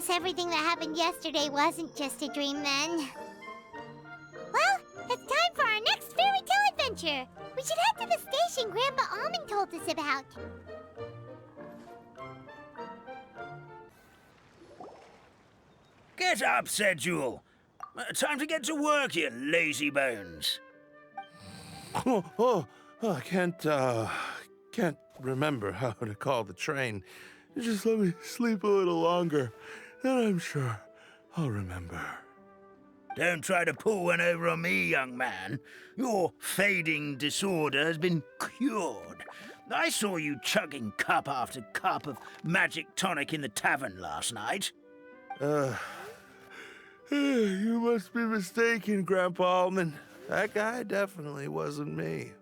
guess everything that happened yesterday wasn't just a dream then. Well, it's time for our next fairy tale adventure. We should head to the station Grandpa Almond told us about. Get up, said Jewel. Time to get to work, you lazy bones. I can't remember how to call the train. Just let me sleep a little longer, then I'm sure I'll remember. Don't try to pull one over on me, young man. Your fading disorder has been cured. I saw you chugging cup after cup of magic tonic in the tavern last night. You must be mistaken, Grandpa Almond. That guy definitely wasn't me.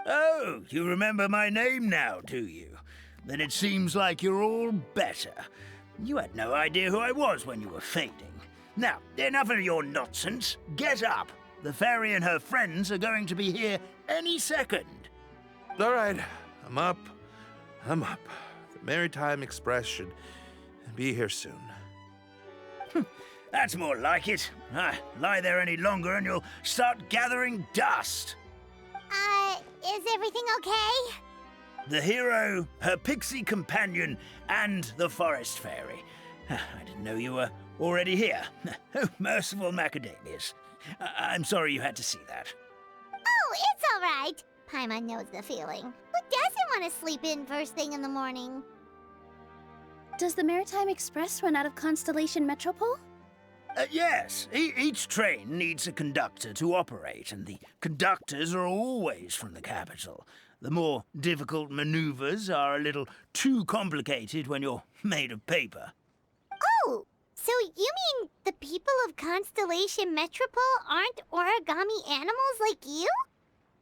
Oh, you remember my name now, do you? Then it seems like you're all better. You had no idea who I was when you were fading. Now, enough of your nonsense. Get up. The fairy and her friends are going to be here any second. All right, I'm up. The Maritime Express should be here soon. That's more like it. Lie there any longer and you'll start gathering dust. Is everything okay? The hero, her pixie companion, and the forest fairy. I didn't know you were already here. Oh, merciful macadamias. I'm sorry you had to see that. Oh, it's all right. Paimon knows the feeling. Who doesn't want to sleep in first thing in the morning? Does the Maritime Express run out of Constellation Metropole? Yes, each train needs a conductor to operate, and the conductors are always from the capital. The more difficult maneuvers are a little too complicated when you're made of paper. Oh, so you mean the people of Constellation Metropole aren't origami animals like you?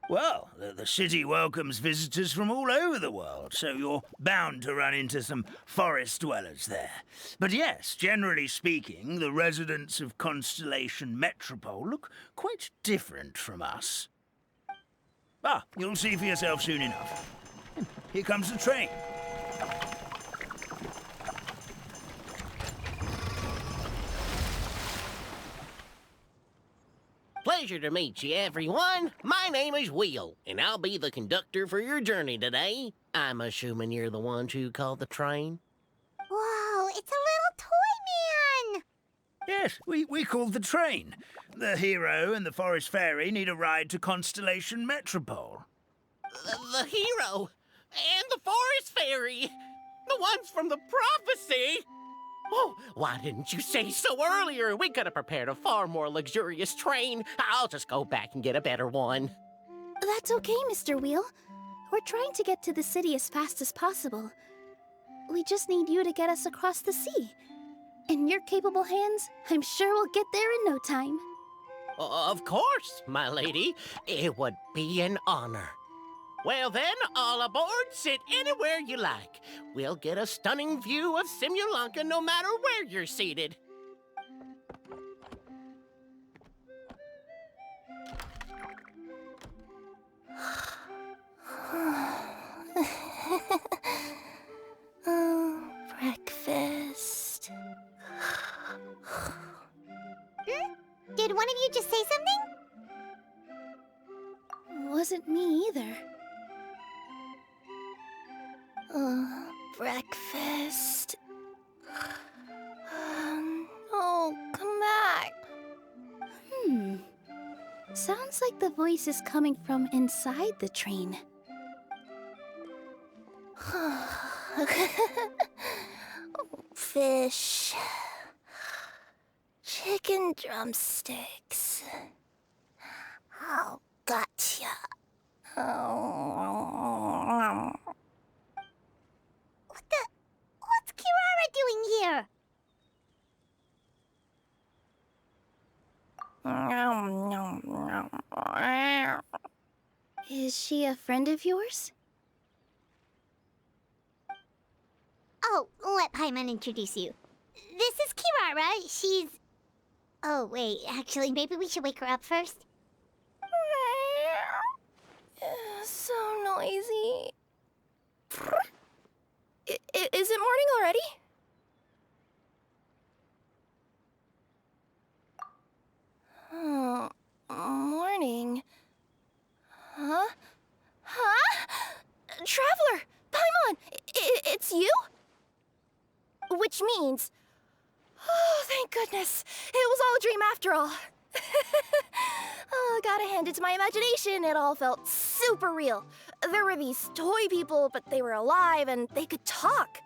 Well, the city welcomes visitors from all over the world, so you're bound to run into some forest dwellers there. But yes, generally speaking, the residents of Constellation Metropole look quite different from us. You'll see for yourself soon enough. Here comes the train. Pleasure to meet you, everyone. My name is Will, and I'll be the conductor for your journey today. I'm assuming you're the ones who called the train? Whoa, it's a little toy man! Yes, we called the train. The hero and the forest fairy need a ride to Constellation Metropole. The hero and the forest fairy, the ones from the prophecy. Oh, why didn't you say so earlier? We could have prepared a far more luxurious train. I'll just go back and get a better one. That's okay, Mr. Wheel. We're trying to get to the city as fast as possible. We just need you to get us across the sea. In your capable hands, I'm sure we'll get there in no time. Of course, my lady. It would be an honor. Well then, all aboard, sit anywhere you like. We'll get a stunning view of Simulanka no matter where you're seated. Breakfast. Did one of you just say something? Wasn't me either. Breakfast. Oh, come back. Sounds like the voice is coming from inside the train. Fish. Chicken drumsticks. Oh, gotcha. What's Kirara doing here? Is she a friend of yours? Oh, let Paimon introduce you. This is Kirara. She's... Oh, wait. Actually, maybe we should wake her up first. So noisy. Is it morning already? It's you? Which means... Oh, thank goodness. It was all a dream after all. Oh, gotta hand it to my imagination. It all felt super real. There were these toy people, but they were alive and they could talk.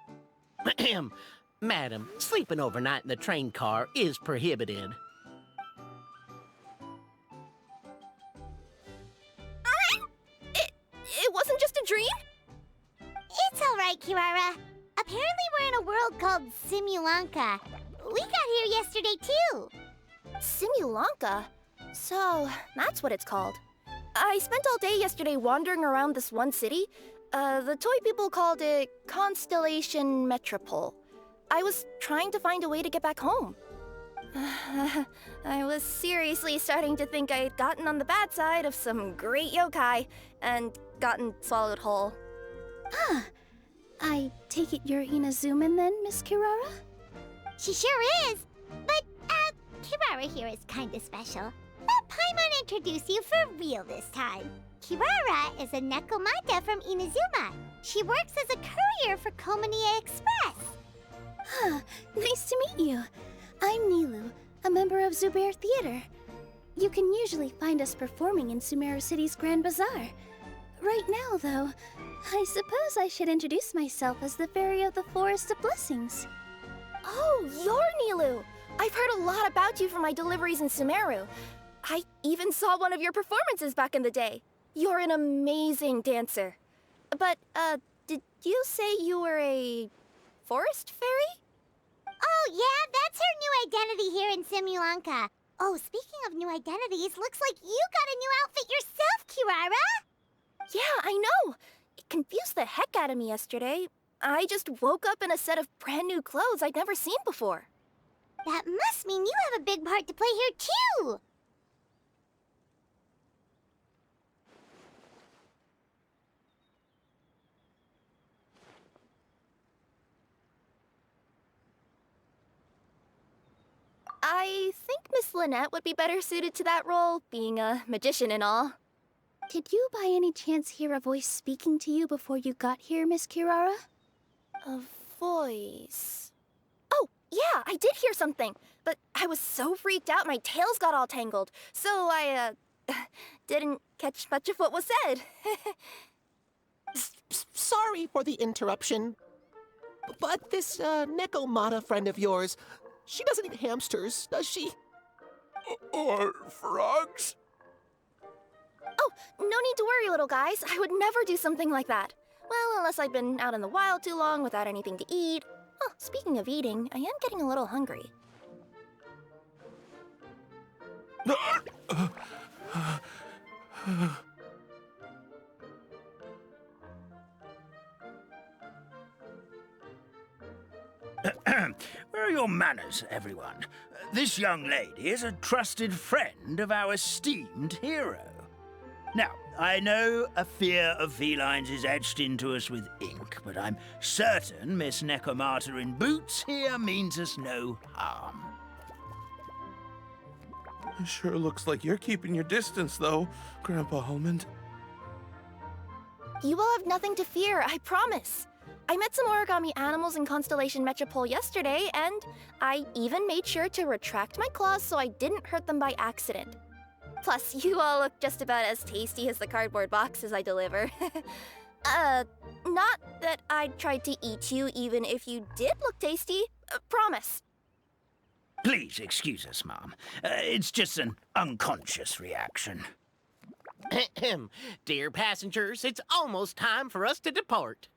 Madam, sleeping overnight in the train car is prohibited. It wasn't just a dream? It's all right, Kirara. Apparently we're in a world called Simulanka. We got here yesterday, too. Simulanka? So, that's what it's called. I spent all day yesterday wandering around this one city. The toy people called it Constellation Metropole. I was trying to find a way to get back home. I was seriously starting to think I had gotten on the bad side of some great yokai and gotten swallowed whole. Ah, I take it you're Inazuman then, Miss Kirara? She sure is. But, Kirara here is kinda special. Let Paimon introduce you for real this time. Kirara is a Nekomata from Inazuma. She works as a courier for Komania Express. Ah, nice to meet you. I'm Nilu, a member of Zubair Theater. You can usually find us performing in Sumeru City's Grand Bazaar. Right now, though, I suppose I should introduce myself as the Fairy of the Forest of Blessings. Oh, you're Nilu! I've heard a lot about you from my deliveries in Sumeru. I even saw one of your performances back in the day. You're an amazing dancer. But, did you say you were a forest fairy? Oh, yeah, that's her new identity here in Simulanka. Oh, speaking of new identities, looks like you got a new outfit yourself, Kirara! Yeah, I know. It confused the heck out of me yesterday. I just woke up in a set of brand new clothes I'd never seen before. That must mean you have a big part to play here, too! I think Miss Lynette would be better suited to that role, being a magician and all. Did you by any chance hear a voice speaking to you before you got here, Miss Kirara? A voice... Oh, yeah, I did hear something, but I was so freaked out my tails got all tangled, so I, didn't catch much of what was said. Sorry for the interruption, but this, Nekomata friend of yours, she doesn't eat hamsters, does she? Or frogs? Oh, no need to worry, little guys. I would never do something like that. Well, unless I've been out in the wild too long without anything to eat. Oh, speaking of eating, I am getting a little hungry. Where are your manners, everyone? This young lady is a trusted friend of our esteemed hero. Now, I know a fear of felines is etched into us with ink, but I'm certain Miss Nekomata in boots here means us no harm. It sure looks like you're keeping your distance, though, Grandpa Almond. You will have nothing to fear, I promise. I met some origami animals in Constellation Metropole yesterday, and I even made sure to retract my claws so I didn't hurt them by accident. Plus, you all look just about as tasty as the cardboard boxes I deliver. Not that I tried to eat you even if you did look tasty. Promise. Please excuse us, Mom. It's just an unconscious reaction. Dear passengers, it's almost time for us to depart.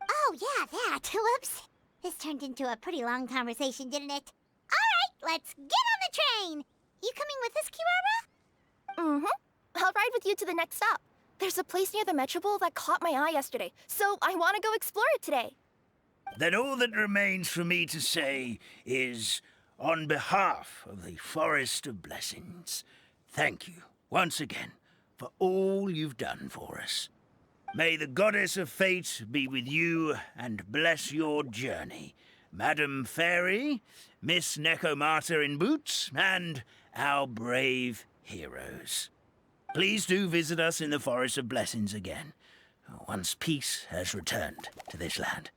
Oh, yeah, that. Whoops. This turned into a pretty long conversation, didn't it? All right, let's get on the train. You coming with us, Kirara? Mm-hmm. I'll ride with you to the next stop. There's a place near the Metropole that caught my eye yesterday, so I want to go explore it today. Then all that remains for me to say is, on behalf of the Forest of Blessings, thank you once again for all you've done for us. May the Goddess of Fate be with you and bless your journey, Madam Fairy, Miss Nekomata in boots, and our brave heroes. Please do visit us in the Forest of Blessings again, once peace has returned to this land.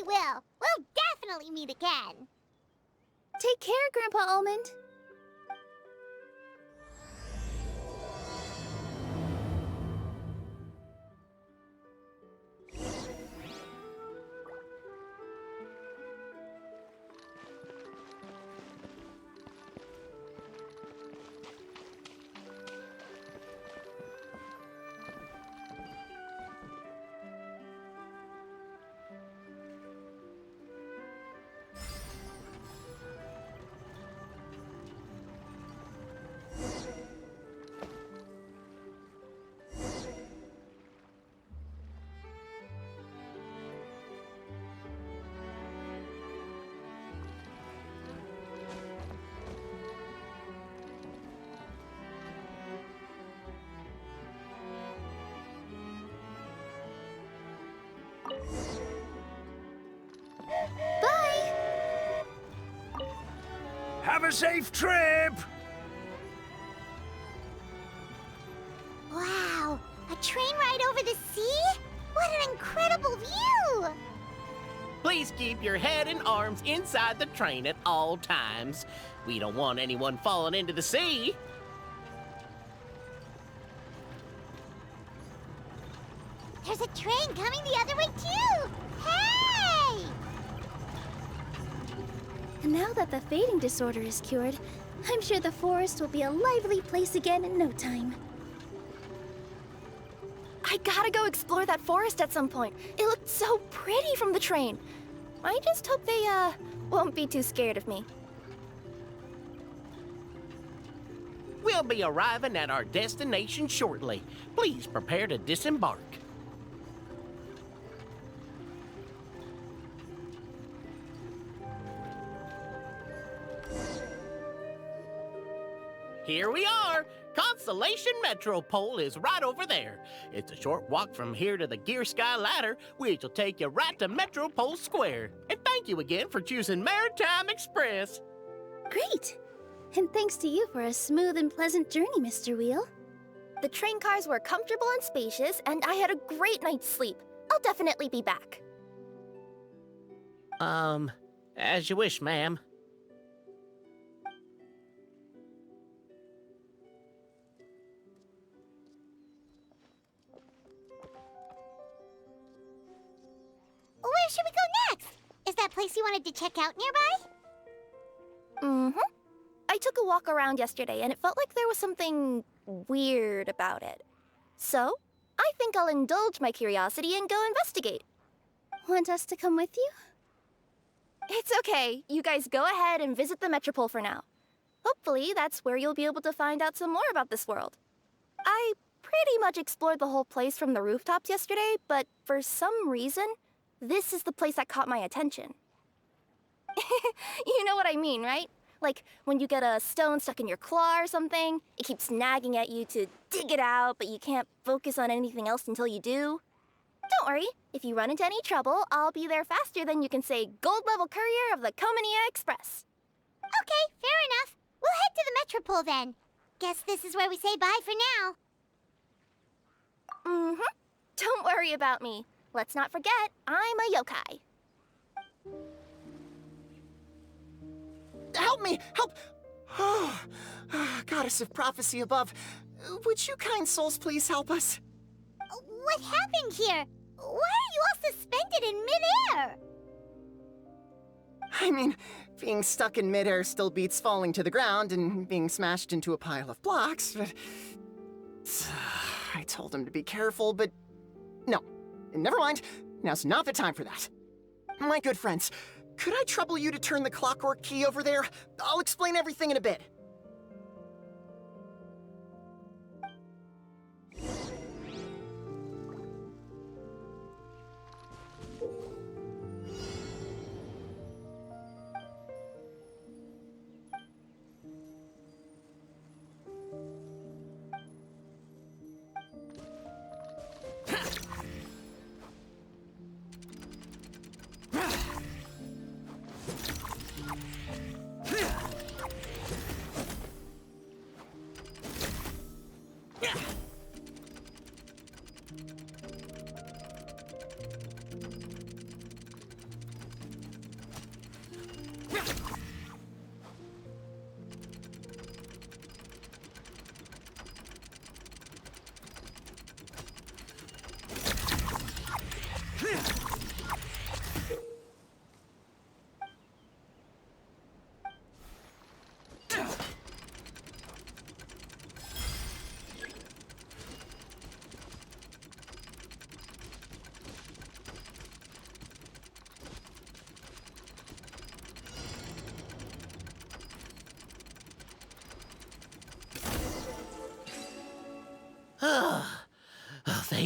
will. We'll definitely meet again. Take care, Grandpa Almond. Bye! Have a safe trip! Wow, a train ride over the sea? What an incredible view! Please keep your head and arms inside the train at all times. We don't want anyone falling into the sea. There's a train coming the other way too! Hey! And now that the fading disorder is cured, I'm sure the forest will be a lively place again in no time. I gotta go explore that forest at some point. It looked so pretty from the train. I just hope they, won't be too scared of me. We'll be arriving at our destination shortly. Please prepare to disembark. Here we are! Constellation Metropole is right over there. It's a short walk from here to the Gear Sky Ladder, which will take you right to Metropole Square. And thank you again for choosing Maritime Express. Great! And thanks to you for a smooth and pleasant journey, Mr. Wheel. The train cars were comfortable and spacious, and I had a great night's sleep. I'll definitely be back. As you wish, ma'am. Where should we go next? Is that place you wanted to check out nearby? Mm-hmm. I took a walk around yesterday, and it felt like there was something weird about it. So, I think I'll indulge my curiosity and go investigate. Want us to come with you? It's okay. You guys go ahead and visit the Metropole for now. Hopefully, that's where you'll be able to find out some more about this world. I pretty much explored the whole place from the rooftops yesterday, but for some reason, this is the place that caught my attention. You know what I mean, right? Like, when you get a stone stuck in your claw or something, it keeps nagging at you to dig it out, but you can't focus on anything else until you do. Don't worry, if you run into any trouble, I'll be there faster than you can say gold-level courier of the Comania Express. Okay, fair enough. We'll head to the Metropole then. Guess this is where we say bye for now. Mm-hmm. Don't worry about me. Let's not forget, I'm a yokai. Help me! Help! Oh, goddess of prophecy above, would you kind souls please help us? What happened here? Why are you all suspended in midair? I mean, being stuck in midair still beats falling to the ground and being smashed into a pile of blocks, but... I told him to be careful, but... No. Never mind. Now's not the time for that. My good friends, could I trouble you to turn the clockwork key over there? I'll explain everything in a bit.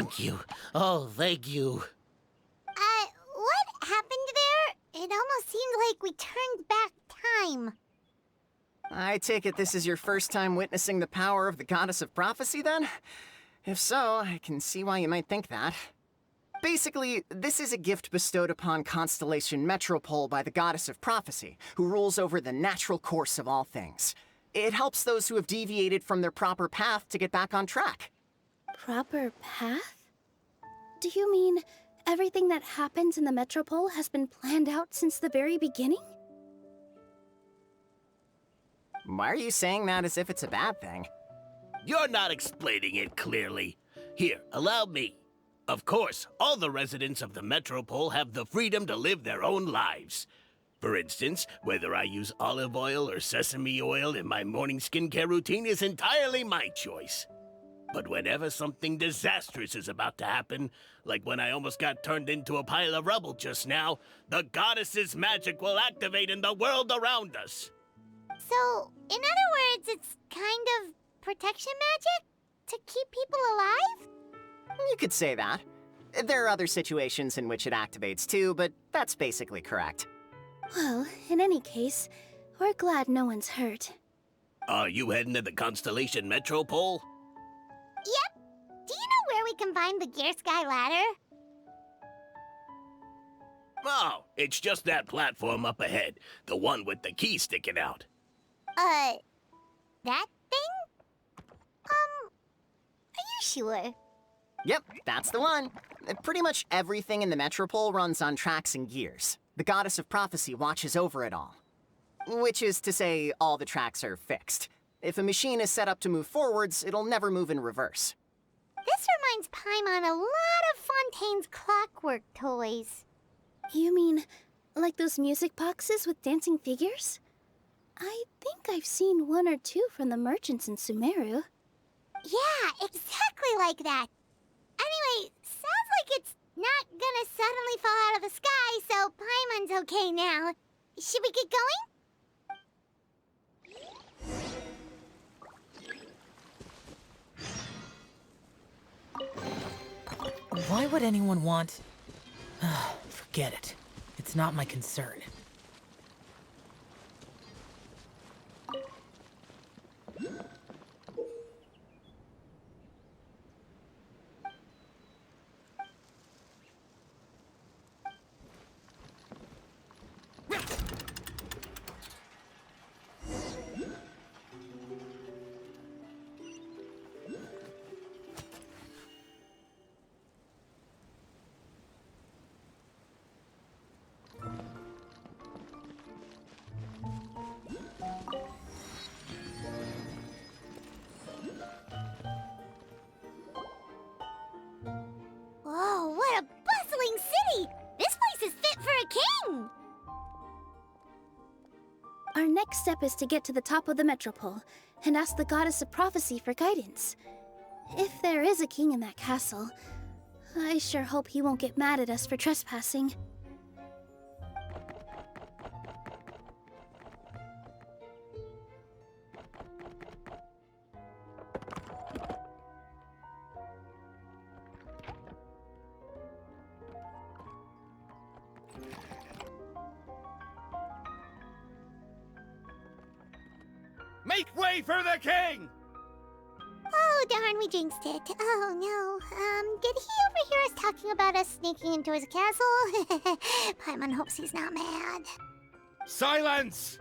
Thank you. Oh, thank you. What happened there? It almost seemed like we turned back time. I take it this is your first time witnessing the power of the Goddess of Prophecy, then? If so, I can see why you might think that. Basically, this is a gift bestowed upon Constellation Metropole by the Goddess of Prophecy, who rules over the natural course of all things. It helps those who have deviated from their proper path to get back on track. Proper path? Do you mean everything that happens in the Metropole has been planned out since the very beginning? Why are you saying that as if it's a bad thing? You're not explaining it clearly. Here, allow me. Of course, all the residents of the Metropole have the freedom to live their own lives. For instance, whether I use olive oil or sesame oil in my morning skincare routine is entirely my choice. But whenever something disastrous is about to happen, like when I almost got turned into a pile of rubble just now, the goddess's magic will activate in the world around us. So, in other words, it's kind of protection magic? To keep people alive? You could say that. There are other situations in which it activates too, but that's basically correct. Well, in any case, we're glad no one's hurt. Are you heading to the Constellation Metropole? Yep. Do you know where we can find the Gear Sky Ladder? Oh, it's just that platform up ahead. The one with the key sticking out. That thing? Are you sure? Yep, that's the one. Pretty much everything in the Metropole runs on tracks and gears. The Goddess of Prophecy watches over it all. Which is to say, all the tracks are fixed. If a machine is set up to move forwards, it'll never move in reverse. This reminds Paimon a lot of Fontaine's clockwork toys. You mean, like those music boxes with dancing figures? I think I've seen one or two from the merchants in Sumeru. Yeah, exactly like that. Anyway, sounds like it's not gonna suddenly fall out of the sky, so Paimon's okay now. Should we get going? Why would anyone want... Forget it. It's not my concern. Whoa, what a bustling city! This place is fit for a king! Our next step is to get to the top of the Metropole and ask the Goddess of Prophecy for guidance. If there is a king in that castle, I sure hope he won't get mad at us for trespassing. Make way for the king! Oh, darn, we jinxed it. Oh, no. Did he overhear us talking about us sneaking into his castle? Paimon hopes he's not mad. Silence!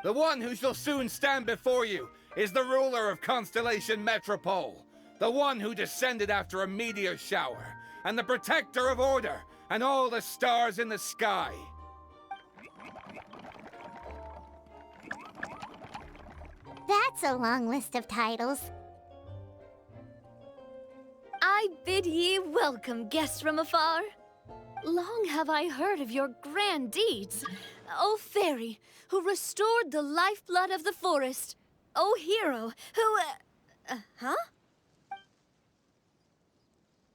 The one who shall soon stand before you is the ruler of Constellation Metropole, the one who descended after a meteor shower, and the protector of order and all the stars in the sky. That's a long list of titles. I bid ye welcome, guests from afar. Long have I heard of your grand deeds. O fairy, who restored the lifeblood of the forest. O hero, who... huh?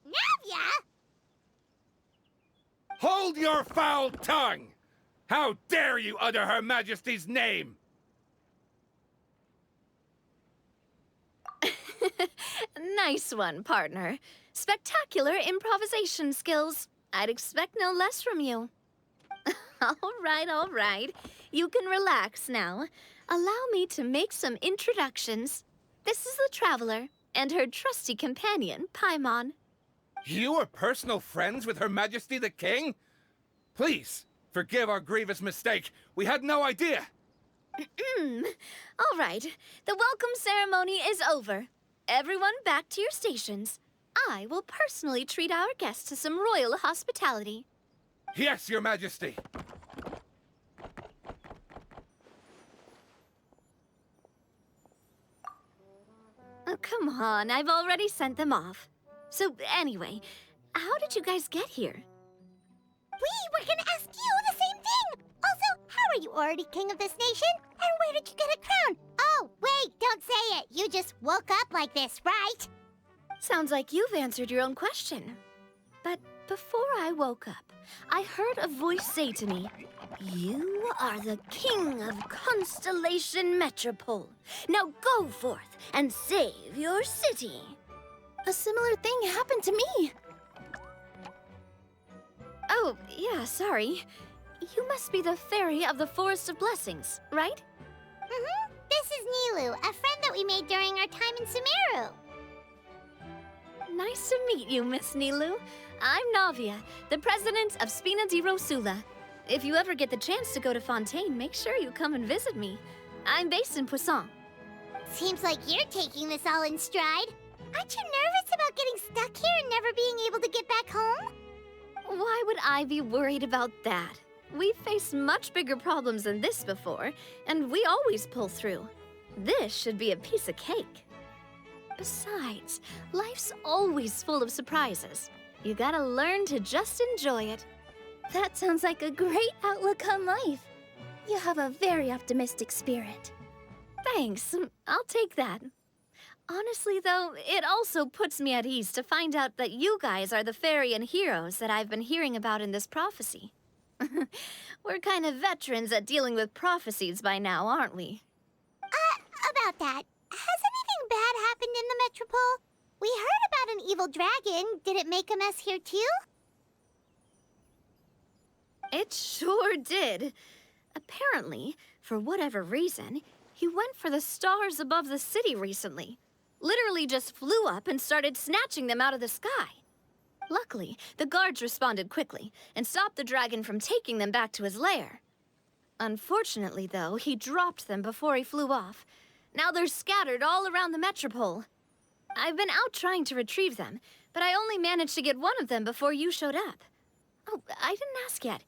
Navia! Hold your foul tongue! How dare you utter Her Majesty's name? Nice one, partner. Spectacular improvisation skills. I'd expect no less from you. All right. You can relax now. Allow me to make some introductions. This is the Traveler, and her trusty companion, Paimon. You are personal friends with Her Majesty the King? Please, forgive our grievous mistake. We had no idea. All right, the welcome ceremony is over. Everyone back to your stations. I will personally treat our guests to some royal hospitality. Yes, Your Majesty. Oh, come on, I've already sent them off. So anyway, how did you guys get here? We were gonna ask you the same thing! Also, how are you already king of this nation? And where did you get a crown? Oh, wait, don't say it. You just woke up like this, right? Sounds like you've answered your own question. But before I woke up, I heard a voice say to me, "You are the king of Constellation Metropole. Now go forth and save your city." A similar thing happened to me. Oh, yeah, sorry. You must be the fairy of the Forest of Blessings, right? Mm-hmm. This is Nilu, a friend that we made during our time in Sumeru. Nice to meet you, Miss Nilu. I'm Navia, the president of Spina di Rosula. If you ever get the chance to go to Fontaine, make sure you come and visit me. I'm based in Poisson. Seems like you're taking this all in stride. Aren't you nervous about getting stuck here and never being able to get back home? Why would I be worried about that? We've faced much bigger problems than this before, and we always pull through. This should be a piece of cake. Besides, life's always full of surprises. You gotta learn to just enjoy it. That sounds like a great outlook on life. You have a very optimistic spirit. Thanks, I'll take that. Honestly, though, it also puts me at ease to find out that you guys are the fairy and heroes that I've been hearing about in this prophecy. We're kind of veterans at dealing with prophecies by now, aren't we? About that, has anything bad happened in the Metropole? We heard about an evil dragon. Did it make a mess here too? It sure did. Apparently, for whatever reason, he went for the stars above the city recently. Literally just flew up and started snatching them out of the sky. Luckily, the guards responded quickly and stopped the dragon from taking them back to his lair. Unfortunately, though, he dropped them before he flew off. Now they're scattered all around the Metropole. I've been out trying to retrieve them, but I only managed to get one of them before you showed up. Oh, I didn't ask yet.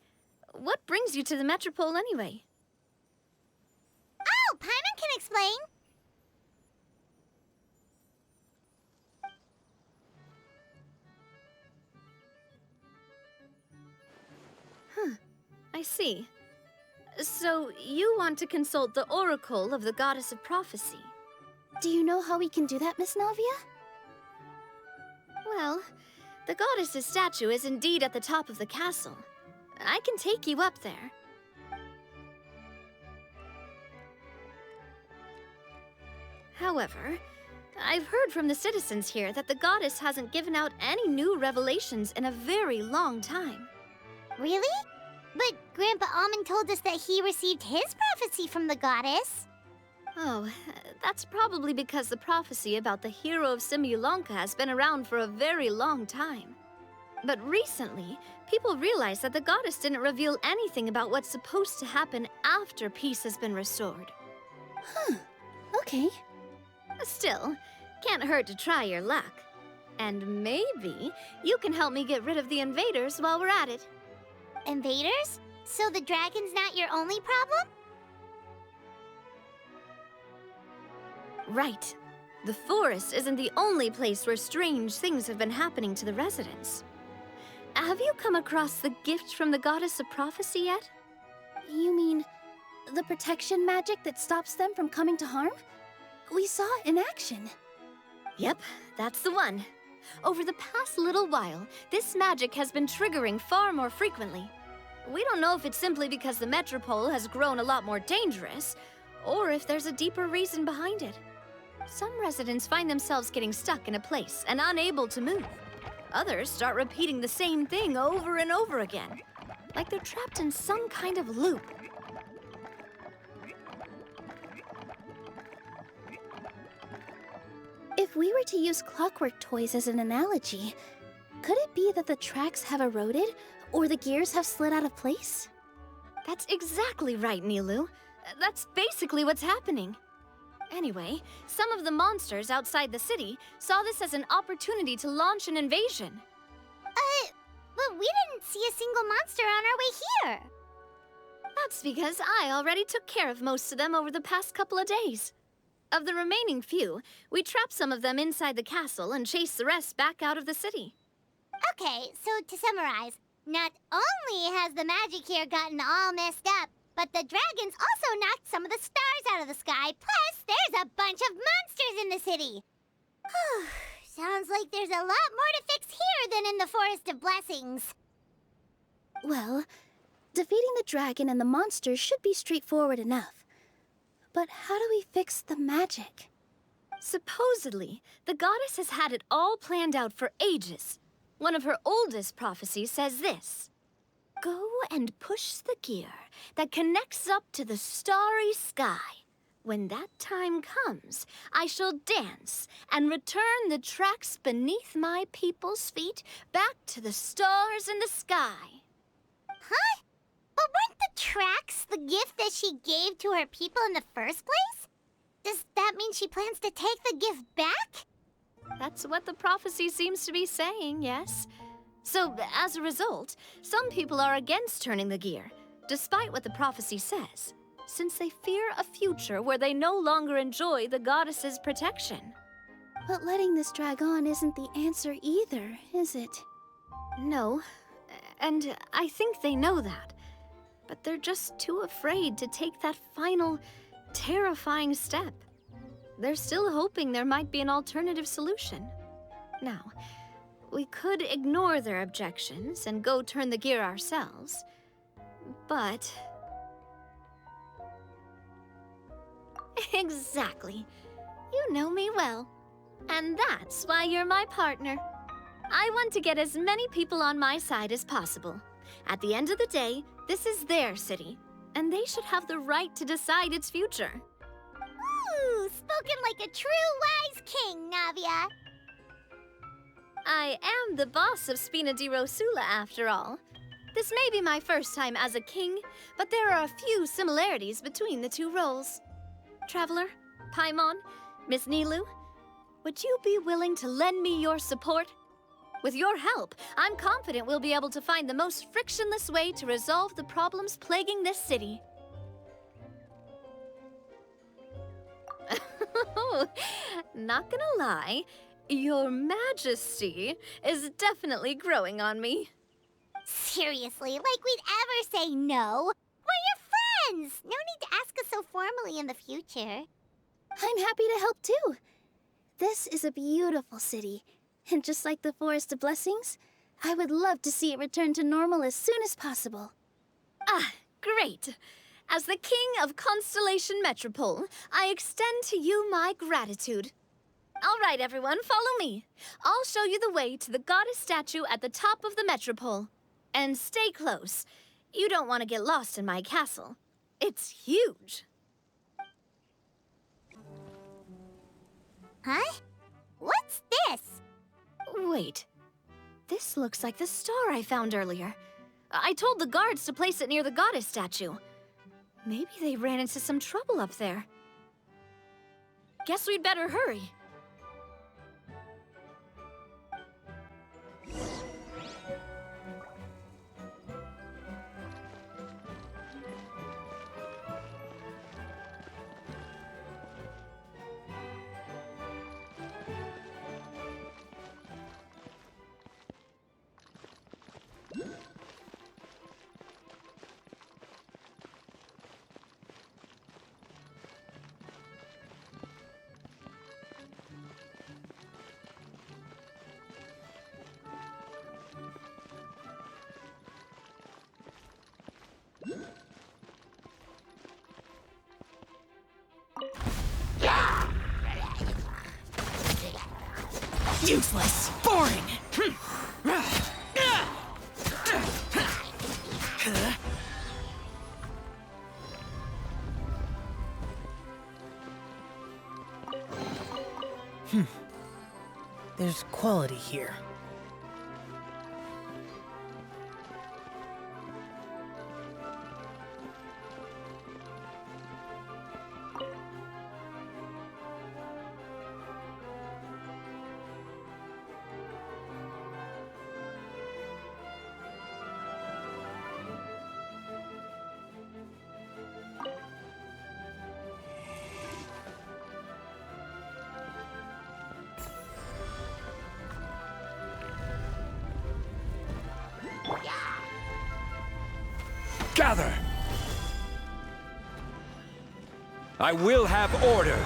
What brings you to the Metropole anyway? Oh, Paimon can explain. I see. So, you want to consult the Oracle of the Goddess of Prophecy? Do you know how we can do that, Miss Navia? Well, the goddess's statue is indeed at the top of the castle. I can take you up there. However, I've heard from the citizens here that the goddess hasn't given out any new revelations in a very long time. Really? But Grandpa Almond told us that he received his prophecy from the goddess. Oh, that's probably because the prophecy about the hero of Simulanka has been around for a very long time. But recently, people realized that the goddess didn't reveal anything about what's supposed to happen after peace has been restored. Huh. Okay. Still, can't hurt to try your luck. And maybe you can help me get rid of the invaders while we're at it. Invaders? So the dragon's not your only problem? Right. The forest isn't the only place where strange things have been happening to the residents. Have you come across the gift from the Goddess of Prophecy yet? You mean the protection magic that stops them from coming to harm? We saw it in action. Yep, that's the one. Over the past little while, this magic has been triggering far more frequently. We don't know if it's simply because the Metropole has grown a lot more dangerous, or if there's a deeper reason behind it. Some residents find themselves getting stuck in a place and unable to move. Others start repeating the same thing over and over again, like they're trapped in some kind of loop. If we were to use clockwork toys as an analogy, could it be that the tracks have eroded or the gears have slid out of place? That's exactly right, Nilu. That's basically what's happening. Anyway, some of the monsters outside the city saw this as an opportunity to launch an invasion. But we didn't see a single monster on our way here. That's because I already took care of most of them over the past couple of days. Of the remaining few, we trapped some of them inside the castle and chased the rest back out of the city. Okay, so to summarize, not only has the magic here gotten all messed up, but the dragons also knocked some of the stars out of the sky, plus there's a bunch of monsters in the city. Sounds like there's a lot more to fix here than in the Forest of Blessings. Well, defeating the dragon and the monsters should be straightforward enough. But how do we fix the magic? Supposedly, the goddess has had it all planned out for ages. One of her oldest prophecies says this: "Go and push the gear that connects up to the starry sky. When that time comes, I shall dance and return the tracks beneath my people's feet back to the stars in the sky." Huh? But weren't the tracks the gift that she gave to her people in the first place? Does that mean she plans to take the gift back? That's what the prophecy seems to be saying, yes. So, as a result, some people are against turning the gear, despite what the prophecy says, since they fear a future where they no longer enjoy the goddess's protection. But letting this drag on isn't the answer either, is it? No, and I think they know that. But they're just too afraid to take that final, terrifying step. They're still hoping there might be an alternative solution. Now, we could ignore their objections and go turn the gear ourselves, but... Exactly. You know me well. And that's why you're my partner. I want to get as many people on my side as possible. At the end of the day, this is their city, and they should have the right to decide its future. Ooh, spoken like a true wise king, Navia. I am the boss of Spina di Rosula, after all. This may be my first time as a king, but there are a few similarities between the two roles. Traveler, Paimon, Miss Nilu, would you be willing to lend me your support? With your help, I'm confident we'll be able to find the most frictionless way to resolve the problems plaguing this city. Not gonna lie, Your Majesty is definitely growing on me. Seriously, like we'd ever say no. We're your friends. No need to ask us so formally in the future. I'm happy to help too. This is a beautiful city, and just like the Forest of Blessings, I would love to see it return to normal as soon as possible. Ah, great. As the King of Constellation Metropole, I extend to you my gratitude. All right, everyone, follow me. I'll show you the way to the goddess statue at the top of the Metropole. And stay close. You don't want to get lost in my castle. It's huge. Huh? What's this? Wait. This looks like the star I found earlier. I told the guards to place it near the goddess statue. Maybe they ran into some trouble up there. Guess we'd better hurry. Useless. Boring. There's quality here. Gather! I will have order.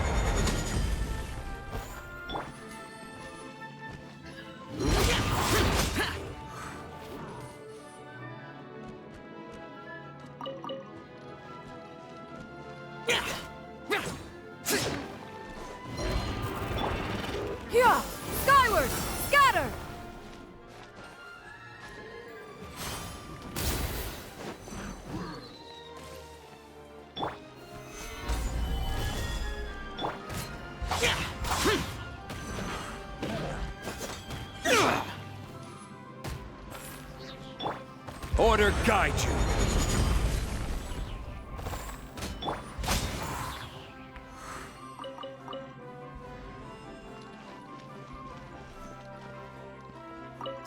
Here! Skyward! Scatter! Order guide you.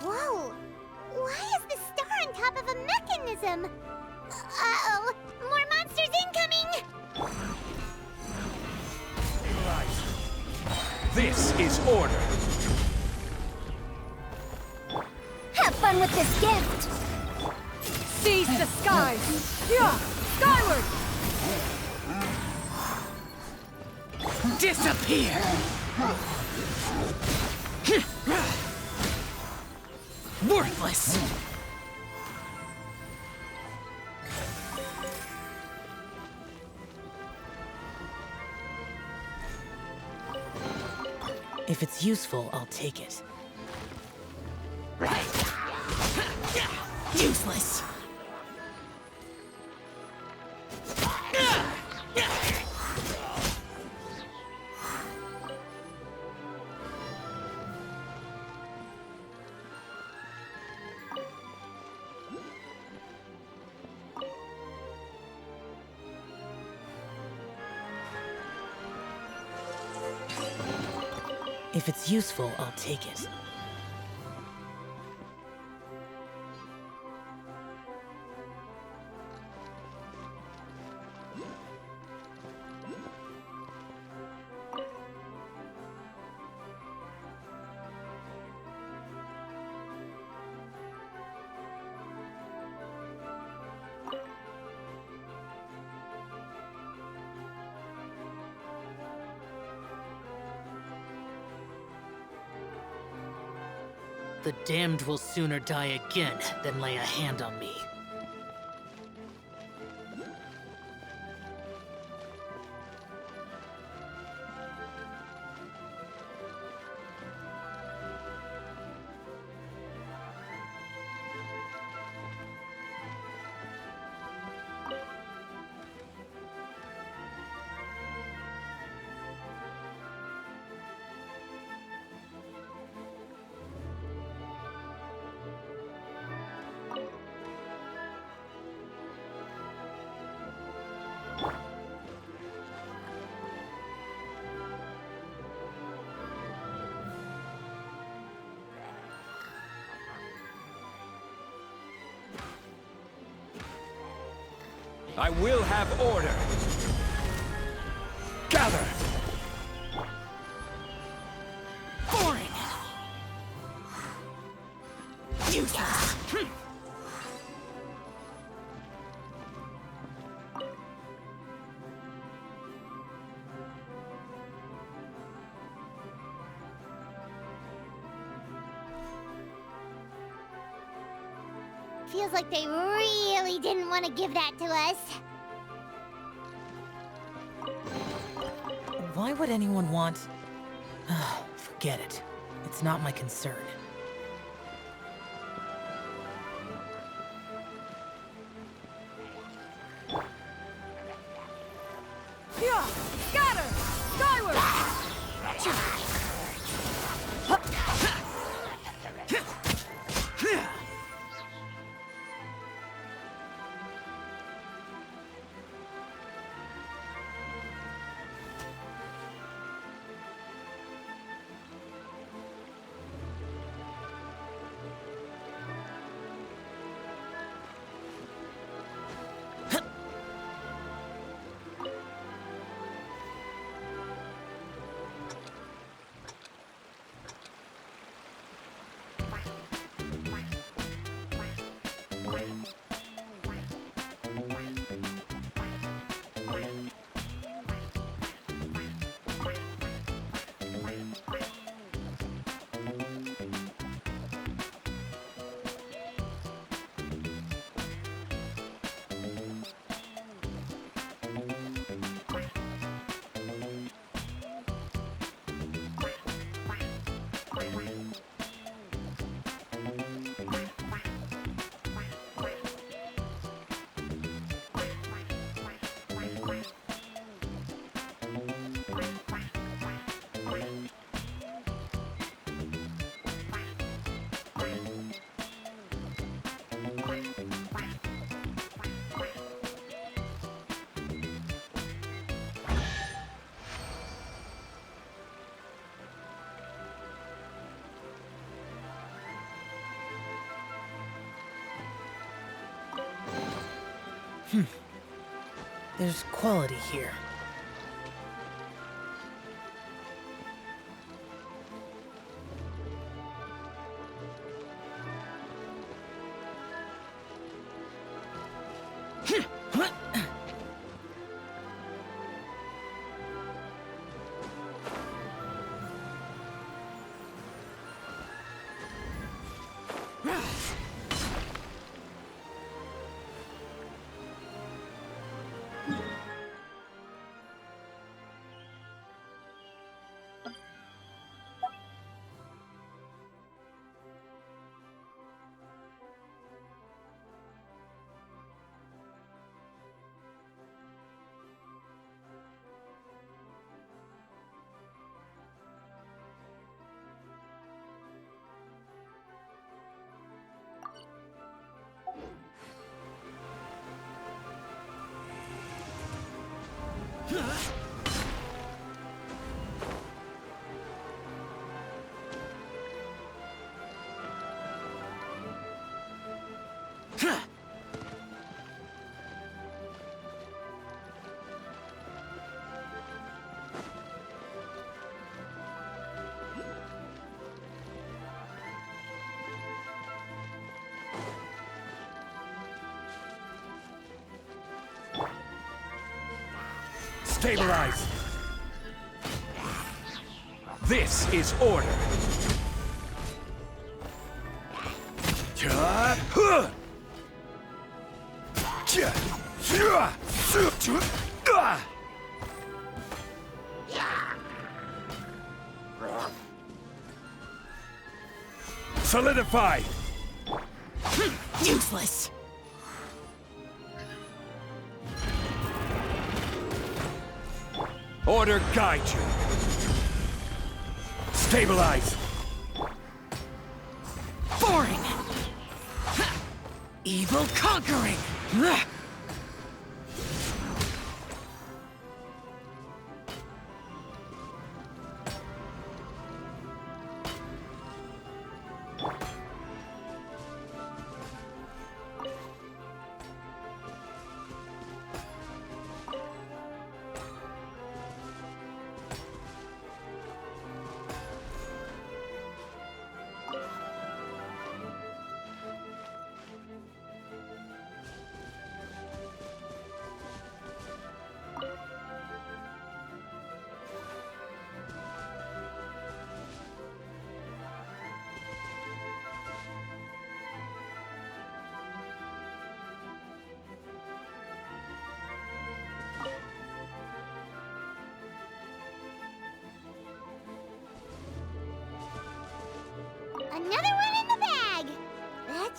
Whoa! Why is the star on top of a mechanism? Uh-oh! More monsters incoming! This is order. Have fun with this gift! Seize the skies! Here! Skyward! Disappear! Worthless! If it's useful, I'll take it. Useless! If it's useful, I'll take it. The damned will sooner die again than lay a hand on me. I will have order. Gather! Boring! Useless! Feels like they really didn't want to give that to us. Why would anyone want... Forget it. It's not my concern. Yeah! Scatter! Skyward! There's quality here. Stabilize! This is order! Solidify! Useless! Order guide you! Stabilize! Boring! Evil conquering!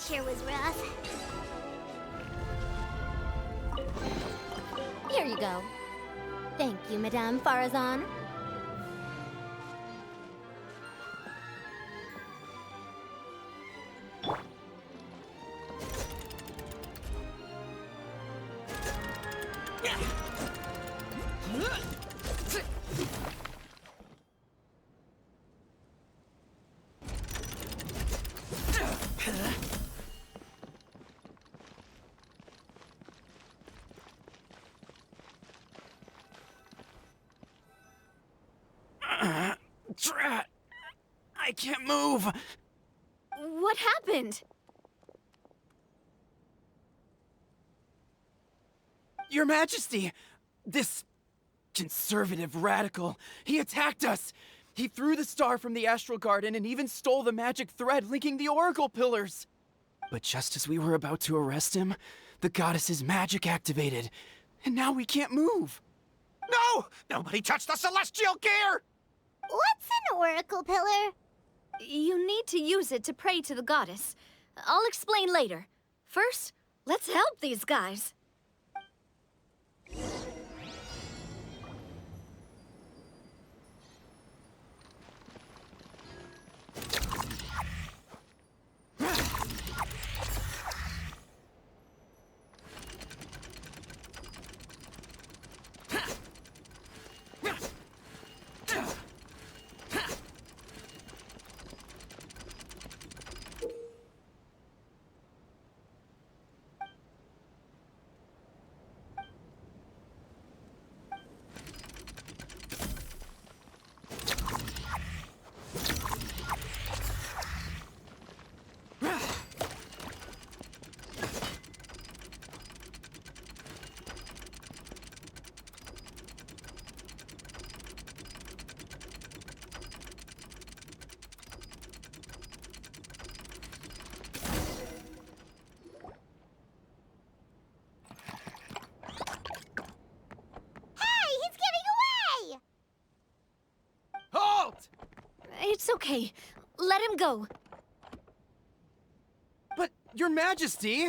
sure was rough. Here you go. Thank you, Madame Farazan. Drat! I can't move! What happened? Your Majesty! This conservative radical, he attacked us! He threw the star from the Astral Garden and even stole the magic thread linking the Oracle Pillars! But just as we were about to arrest him, the goddess's magic activated, and now we can't move! No! Nobody touched the celestial gear! What's an oracle pillar? You need to use it to pray to the goddess. I'll explain later. First, let's help these guys. It's okay. Let him go. But, Your Majesty!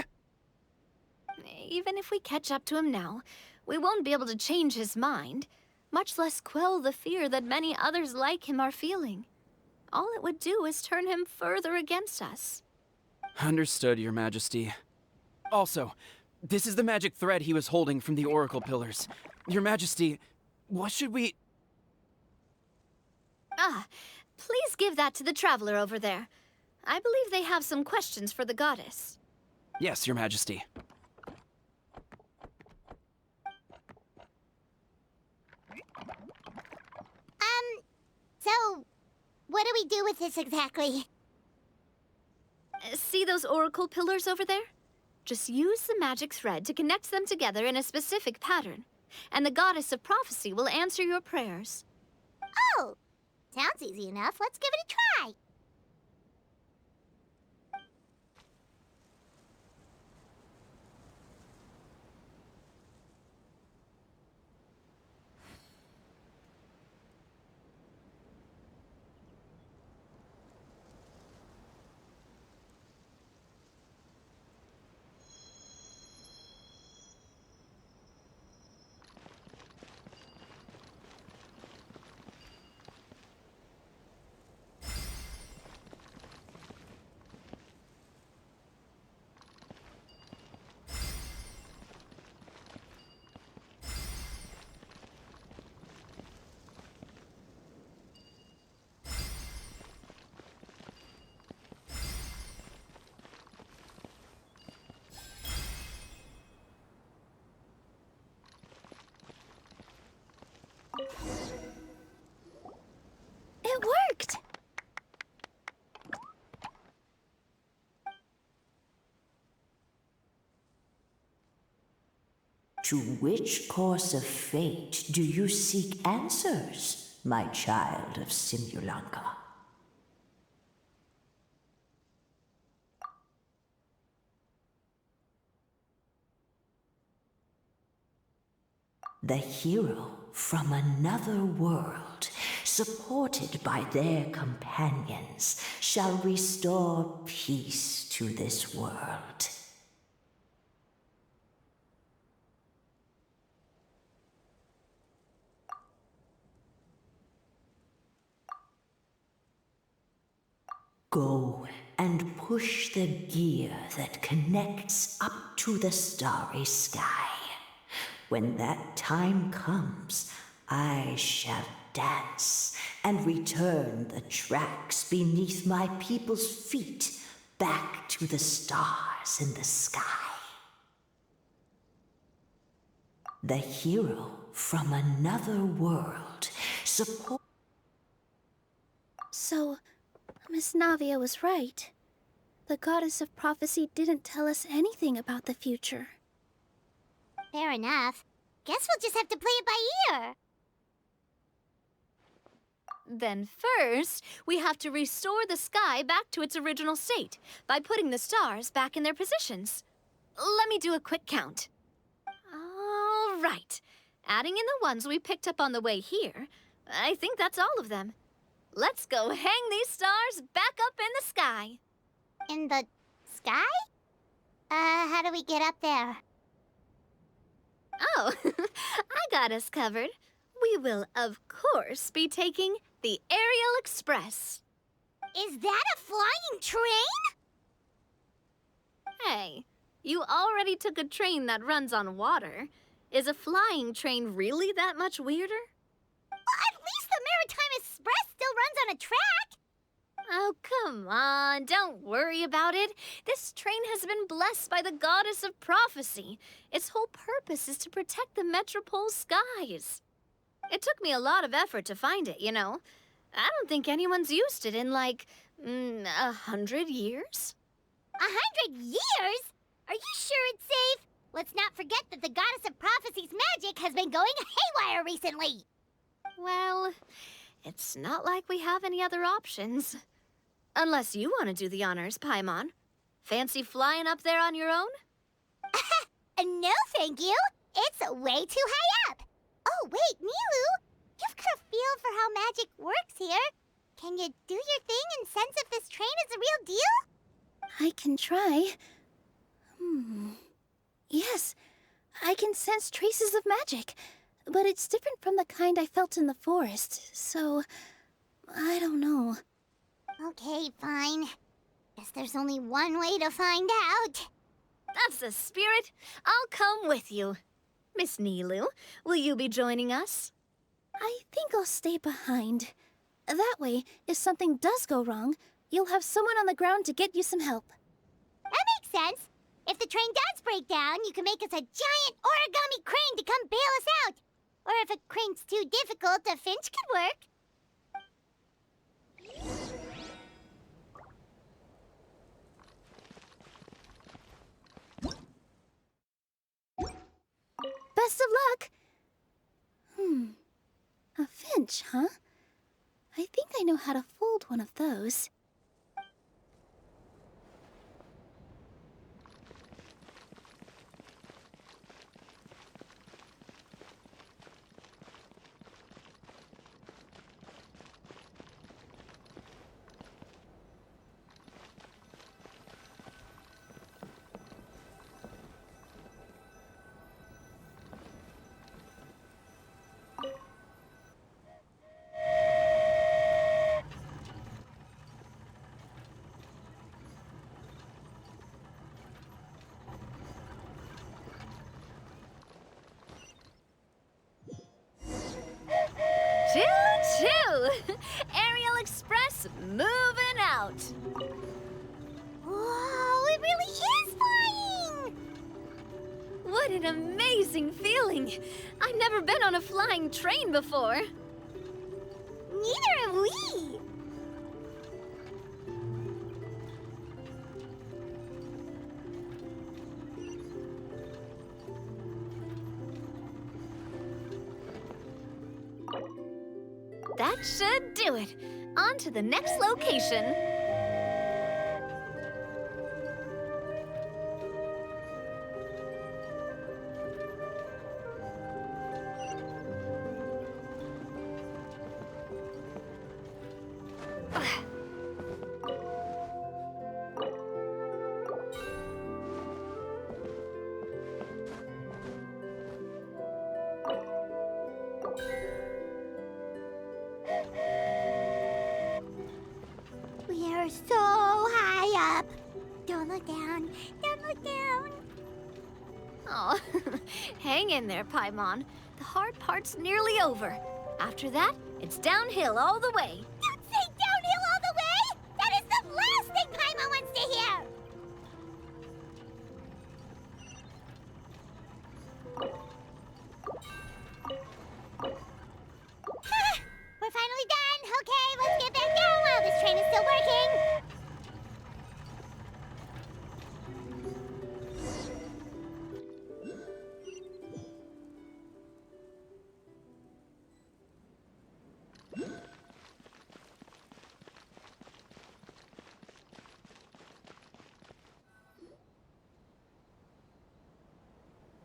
Even if we catch up to him now, we won't be able to change his mind, much less quell the fear that many others like him are feeling. All it would do is turn him further against us. Understood, Your Majesty. Also, this is the magic thread he was holding from the Oracle Pillars. Your Majesty, what should we... Ah, please give that to the traveler over there. I believe they have some questions for the goddess. Yes, Your Majesty. So, what do we do with this exactly? See those oracle pillars over there? Just use the magic thread to connect them together in a specific pattern, and the goddess of prophecy will answer your prayers. Oh, sounds easy enough. Let's give it a try. It worked! To which course of fate do you seek answers, my child of Simulanka? The hero from another world supported by their companions, shall restore peace to this world. Go and push the gear that connects up to the starry sky. When that time comes, I shall dance and return the tracks beneath my people's feet back to the stars in the sky. The hero from another world support. So, Miss Navia was right. The goddess of prophecy didn't tell us anything about the future. Fair enough. Guess we'll just have to play it by ear. Then first, we have to restore the sky back to its original state by putting the stars back in their positions. Let me do a quick count. All right. Adding in the ones we picked up on the way here, I think that's all of them. Let's go hang these stars back up in the sky. In the sky? How do we get up there? Oh, I got us covered. We will, of course, be taking the Aerial Express. Is that a flying train? Hey, you already took a train that runs on water. Is a flying train really that much weirder? Well, at least the Maritime Express still runs on a track. Oh, come on, don't worry about it. This train has been blessed by the goddess of prophecy. Its whole purpose is to protect the Metropole's skies. It took me a lot of effort to find it, you know. I don't think anyone's used it in, like, 100 years. 100 years? Are you sure it's safe? Let's not forget that the goddess of prophecy's magic has been going haywire recently. Well, it's not like we have any other options. Unless you want to do the honors, Paimon. Fancy flying up there on your own? No, thank you. It's way too high up. Oh, wait, Nilu. You've got a feel for how magic works here. Can you do your thing and sense if this train is a real deal? I can try. Yes, I can sense traces of magic, but it's different from the kind I felt in the forest, so I don't know. Okay, fine. Guess there's only one way to find out. That's the spirit. I'll come with you. Miss Nilu, will you be joining us? I think I'll stay behind. That way, if something does go wrong, you'll have someone on the ground to get you some help. That makes sense. If the train does break down, you can make us a giant origami crane to come bail us out. Or if a crane's too difficult, a finch could work. Best of luck! A finch, huh? I think I know how to fold one of those. Choo-choo! Aerial Express moving out. Whoa, it really is flying! What an amazing feeling! I've never been on a flying train before. Neither have we! That should do it. On to the next location. We are so high up. Don't look down. Don't look down. Oh, hang in there, Paimon. The hard part's nearly over. After that, it's downhill all the way. Don't say downhill all the way! That is the last thing Paimon wants to hear! We're finally done! Okay, let's get back down while this train is still working!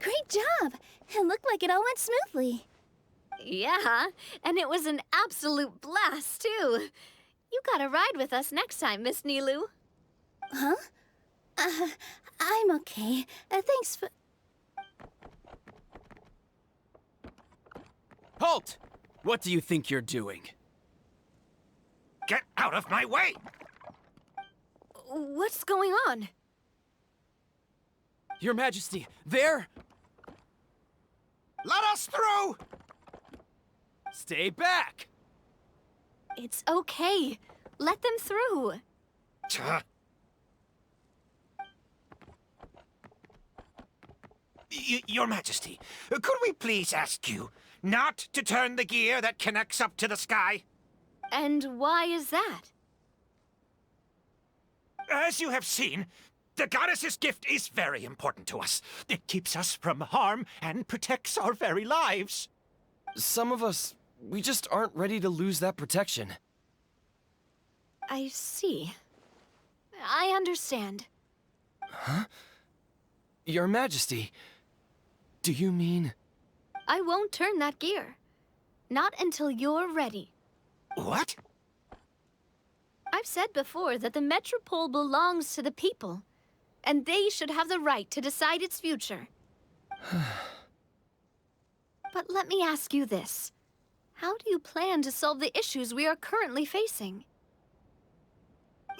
Great job! It looked like it all went smoothly. Yeah, and it was an absolute blast, too. You gotta ride with us next time, Miss Nilou. Huh? I'm okay. Thanks for... Halt! What do you think you're doing? Get out of my way! What's going on? Your Majesty, there! Let us through! Stay back! It's okay. Let them through. Your Majesty, could we please ask you not to turn the gear that connects up to the sky? And why is that? As you have seen, the goddess's gift is very important to us. It keeps us from harm and protects our very lives. Some of us, we just aren't ready to lose that protection. I see. I understand. Huh? Your Majesty, do you mean... I won't turn that gear. Not until you're ready. What? I've said before that the Metropole belongs to the people, and they should have the right to decide its future. But let me ask you this. How do you plan to solve the issues we are currently facing?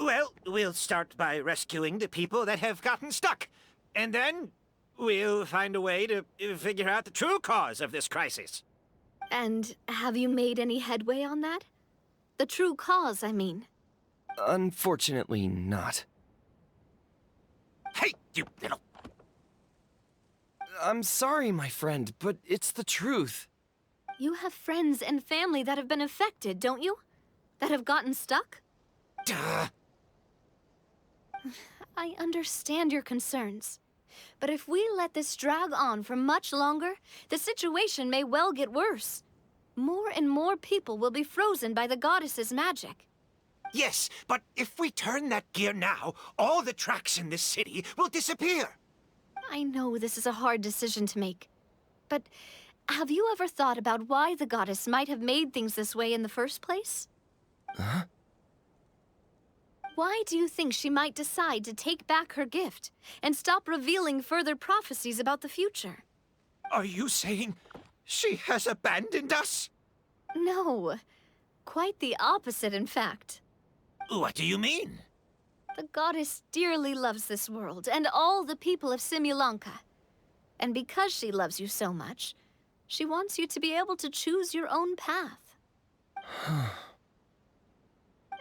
Well, we'll start by rescuing the people that have gotten stuck. And then we'll find a way to figure out the true cause of this crisis. And have you made any headway on that? The true cause, I mean. Unfortunately not. Hey, you little... I'm sorry, my friend, but it's the truth. You have friends and family that have been affected, don't you? That have gotten stuck? Duh. I understand your concerns. But if we let this drag on for much longer, the situation may well get worse. More and more people will be frozen by the goddess's magic. Yes, but if we turn that gear now, all the tracks in this city will disappear. I know this is a hard decision to make. But have you ever thought about why the goddess might have made things this way in the first place? Huh? Why do you think she might decide to take back her gift and stop revealing further prophecies about the future? Are you saying she has abandoned us? No. Quite the opposite, in fact. What do you mean? The goddess dearly loves this world and all the people of Simulanka. And because she loves you so much, she wants you to be able to choose your own path.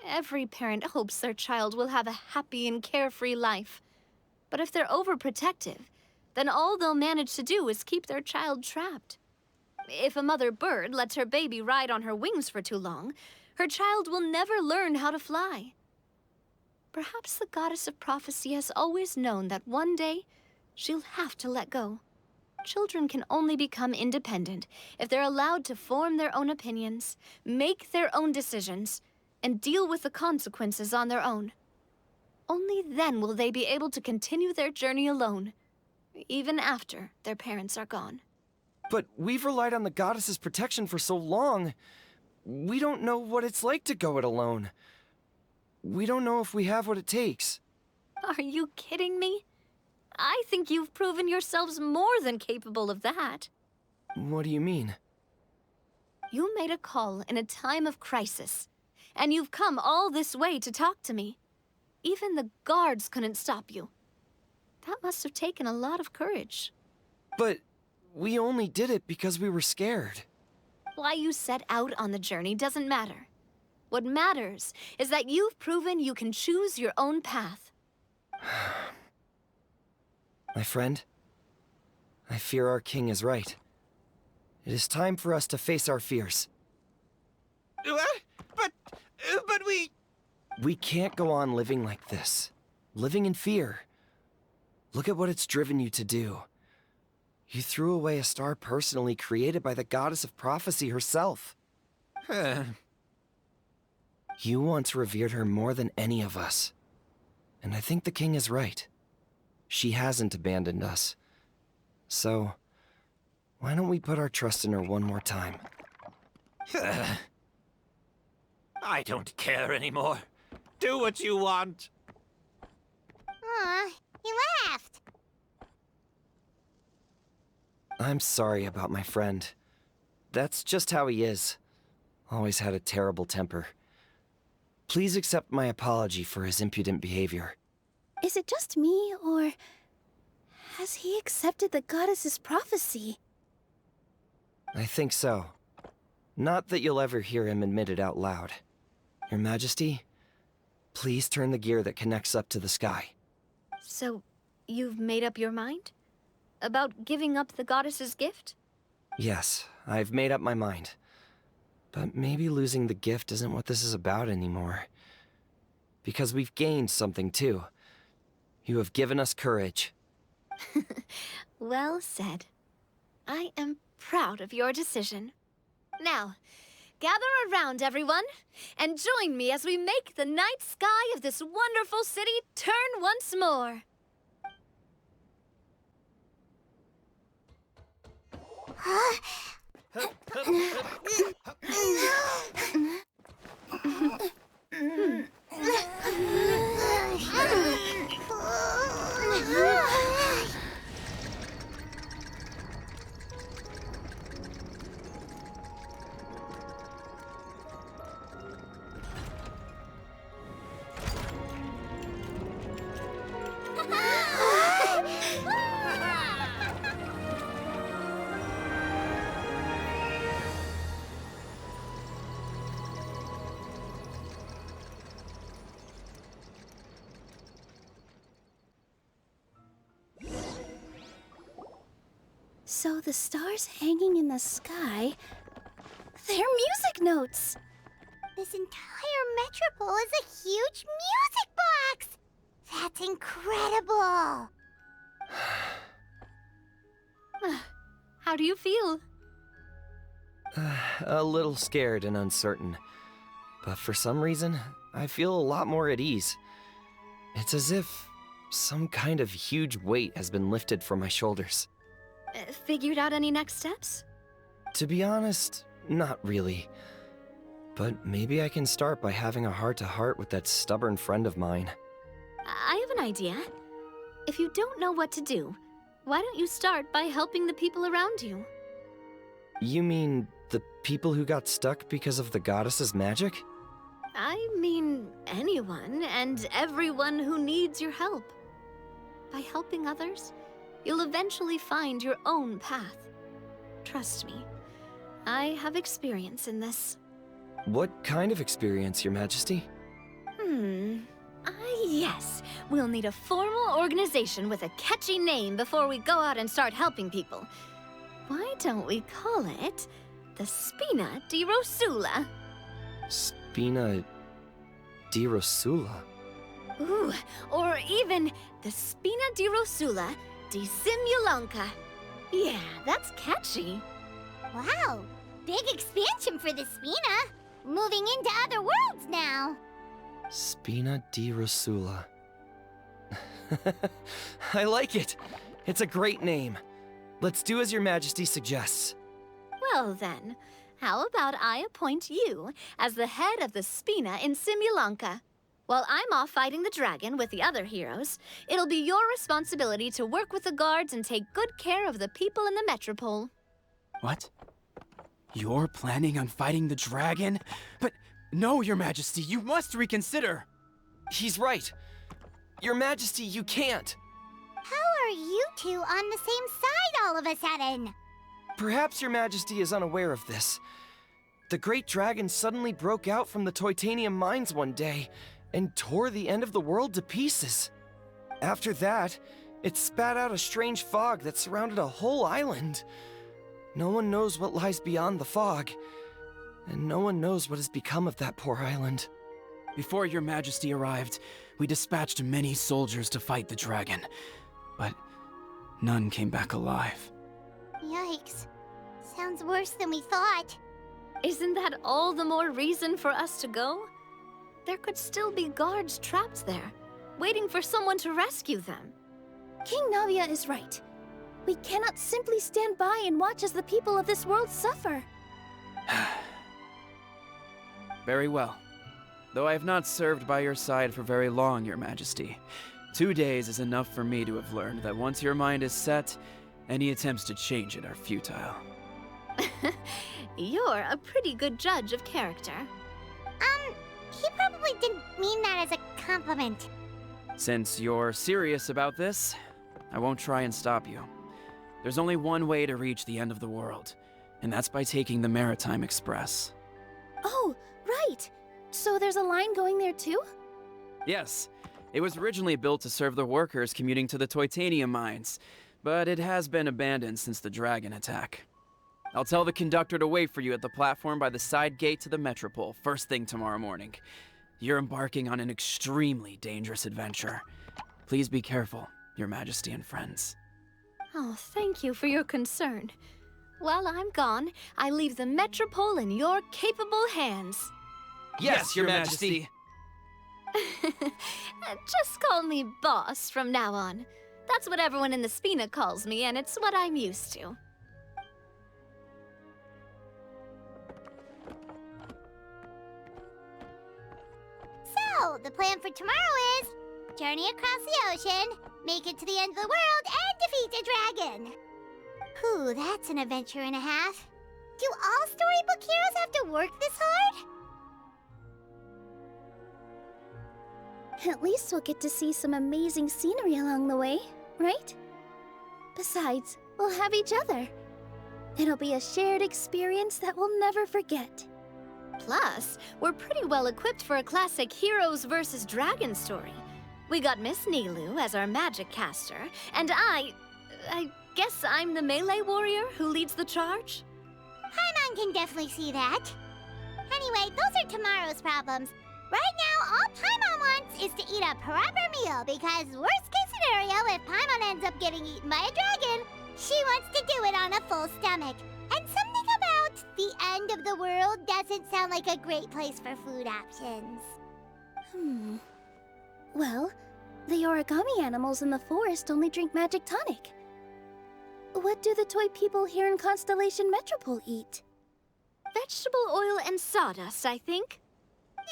Every parent hopes their child will have a happy and carefree life. But if they're overprotective, then all they'll manage to do is keep their child trapped. If a mother bird lets her baby ride on her wings for too long, her child will never learn how to fly. Perhaps the goddess of prophecy has always known that one day she'll have to let go. Children can only become independent if they're allowed to form their own opinions, make their own decisions, and deal with the consequences on their own. Only then will they be able to continue their journey alone, even after their parents are gone. But we've relied on the goddess's protection for so long. We don't know what it's like to go it alone. We don't know if we have what it takes. Are you kidding me? I think you've proven yourselves more than capable of that. What do you mean? You made a call in a time of crisis, and you've come all this way to talk to me. Even the guards couldn't stop you. That must have taken a lot of courage. But we only did it because we were scared. Why you set out on the journey doesn't matter. What matters is that you've proven you can choose your own path. My friend, I fear our king is right. It is time for us to face our fears. What? But we... We can't go on living like this. Living in fear. Look at what it's driven you to do. You threw away a star personally created by the goddess of prophecy herself. You once revered her more than any of us. And I think the king is right. She hasn't abandoned us. So, why don't we put our trust in her one more time? I don't care anymore. Do what you want. Aw, he laughed. I'm sorry about my friend. That's just how he is. Always had a terrible temper. Please accept my apology for his impudent behavior. Is it just me, or has he accepted the goddess's prophecy? I think so. Not that you'll ever hear him admit it out loud. Your Majesty, please turn the gear that connects up to the sky. So, you've made up your mind? About giving up the goddess's gift? Yes, I've made up my mind. But maybe losing the gift isn't what this is about anymore. Because we've gained something too. You have given us courage. Well said. I am proud of your decision. Now, gather around, everyone, and join me as we make the night sky of this wonderful city turn once more. So the stars hanging in the sky, they're music notes. This entire metropole is a huge music box! That's incredible! How do you feel? A little scared and uncertain. But for some reason, I feel a lot more at ease. It's as if some kind of huge weight has been lifted from my shoulders. Figured out any next steps? To be honest, not really. But maybe I can start by having a heart-to-heart with that stubborn friend of mine. I have an idea. If you don't know what to do, why don't you start by helping the people around you? You mean the people who got stuck because of the goddess's magic? I mean anyone and everyone who needs your help. By helping others, you'll eventually find your own path. Trust me, I have experience in this. What kind of experience, Your Majesty? Yes. We'll need a formal organization with a catchy name before we go out and start helping people. Why don't we call it the Spina di Rosula? Spina di Rosula? Ooh, or even the Spina di Rosula di Simulanka. Yeah, that's catchy. Wow, big expansion for the Spina. Moving into other worlds now. Spina di Rosula. I like it. It's a great name. Let's do as Your Majesty suggests. Well then, how about I appoint you as the head of the Spina in Simulanka? While I'm off fighting the dragon with the other heroes, it'll be your responsibility to work with the guards and take good care of the people in the metropole. What? You're planning on fighting the dragon? But no, Your Majesty, you must reconsider. He's right. Your Majesty, you can't. How are you two on the same side all of a sudden? Perhaps Your Majesty is unaware of this. The great dragon suddenly broke out from the Titanium mines one day and tore the end of the world to pieces. After that, it spat out a strange fog that surrounded a whole island. No one knows what lies beyond the fog, and no one knows what has become of that poor island. Before Your Majesty arrived, we dispatched many soldiers to fight the dragon, but none came back alive. Yikes. Sounds worse than we thought. Isn't that all the more reason for us to go? There could still be guards trapped there, waiting for someone to rescue them. King Navia is right. We cannot simply stand by and watch as the people of this world suffer. Very well. Though I have not served by your side for very long, Your Majesty, 2 days is enough for me to have learned that once your mind is set, any attempts to change it are futile. You're a pretty good judge of character. He probably didn't mean that as a compliment. Since you're serious about this, I won't try and stop you. There's only one way to reach the end of the world, and that's by taking the Maritime Express. Oh, right. So there's a line going there too? Yes, it was originally built to serve the workers commuting to the Titanium mines, but it has been abandoned since the dragon attack. I'll tell the conductor to wait for you at the platform by the side gate to the Metropole first thing tomorrow morning. You're embarking on an extremely dangerous adventure. Please be careful, Your Majesty and friends. Oh, thank you for your concern. While I'm gone, I leave the Metropole in your capable hands. Yes, Your Majesty. Just call me boss from now on. That's what everyone in the Spina calls me, and it's what I'm used to. So, the plan for tomorrow is journey across the ocean, make it to the end of the world, and defeat a dragon. Whew, that's an adventure and a half. Do all storybook heroes have to work this hard? At least we'll get to see some amazing scenery along the way, right? Besides, we'll have each other. It'll be a shared experience that we'll never forget. Plus, we're pretty well equipped for a classic heroes versus dragon story. We got Miss Nilou as our magic caster, and I guess I'm the melee warrior who leads the charge? Paimon can definitely see that. Anyway, those are tomorrow's problems. Right now, all Paimon wants is to eat a proper meal, because worst case scenario, if Paimon ends up getting eaten by a dragon, she wants to do it on a full stomach. And something about the end of the world doesn't sound like a great place for food options. Well, the origami animals in the forest only drink magic tonic. What do the toy people here in Constellation Metropole eat? Vegetable oil and sawdust, I think. No!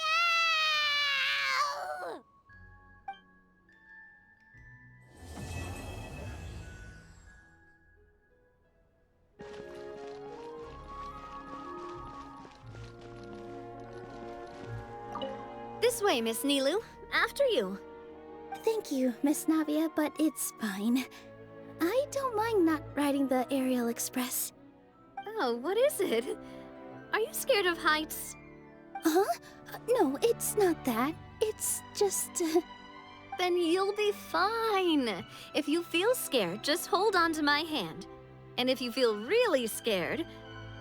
This way, Miss Nilou. After you. Thank you, Miss Navia, but it's fine. I don't mind not riding the Aerial Express. Oh, what is it? Are you scared of heights? Huh? No, it's not that. It's just... Then you'll be fine. If you feel scared, just hold on to my hand. And if you feel really scared,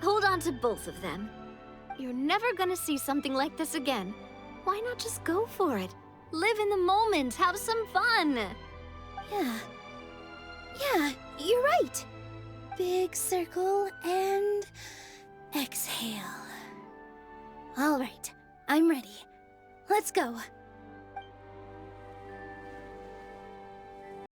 hold on to both of them. You're never gonna see something like this again. Why not just go for it? Live in the moment, have some fun. Yeah, you're right. Big circle and exhale. All right, I'm ready. Let's go.